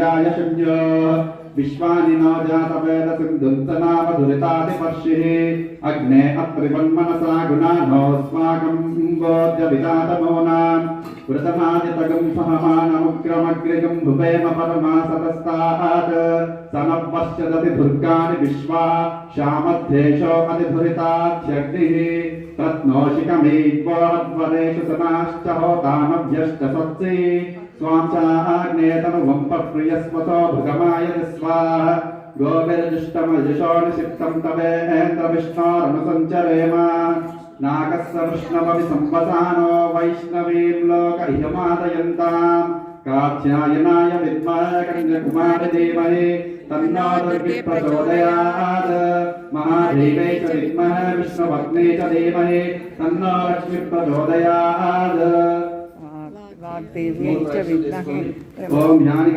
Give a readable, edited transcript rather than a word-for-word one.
याय शून्यो विश्वानि नो जातवेद सिन्धुन्तनामधुरितादिपर्षिः अग्ने अत्रिवन्मनसा गुणानोऽस्माकं बोध्य विदातमोनाम् वृतमादितगं सहमानमुग्रमग्रिगं भुवेम परमासतस्तात् समपश्यदति दुर्गाणि विश्वा श्यामद्धेशो अधिधुरिताध्यग्निः रत्नोषिकमेत्वरेषु सनाश्च होतामभ्यश्च सत्सि स्वां चाग्नेतनुवं पप्रियस्वतो भुगमाय स्वाहा गोविर्जुष्टमजुषो निषिप्तं तवेन्द्रविष्णोरनुसञ्चरेम नागस्य वृष्णवमि संवसानो वैष्णवीं लोकहिमादयन्ताम् कात्यायनाय विद्महे कन्याकुमारी धीमहि तन्नो दुर्गी प्रचोदयात् महादेव्यै च विद्महे विष्णुपत्न्यै च धीमहि तन्नो लक्ष्मी प्रचोदयात्। ओम ध्यान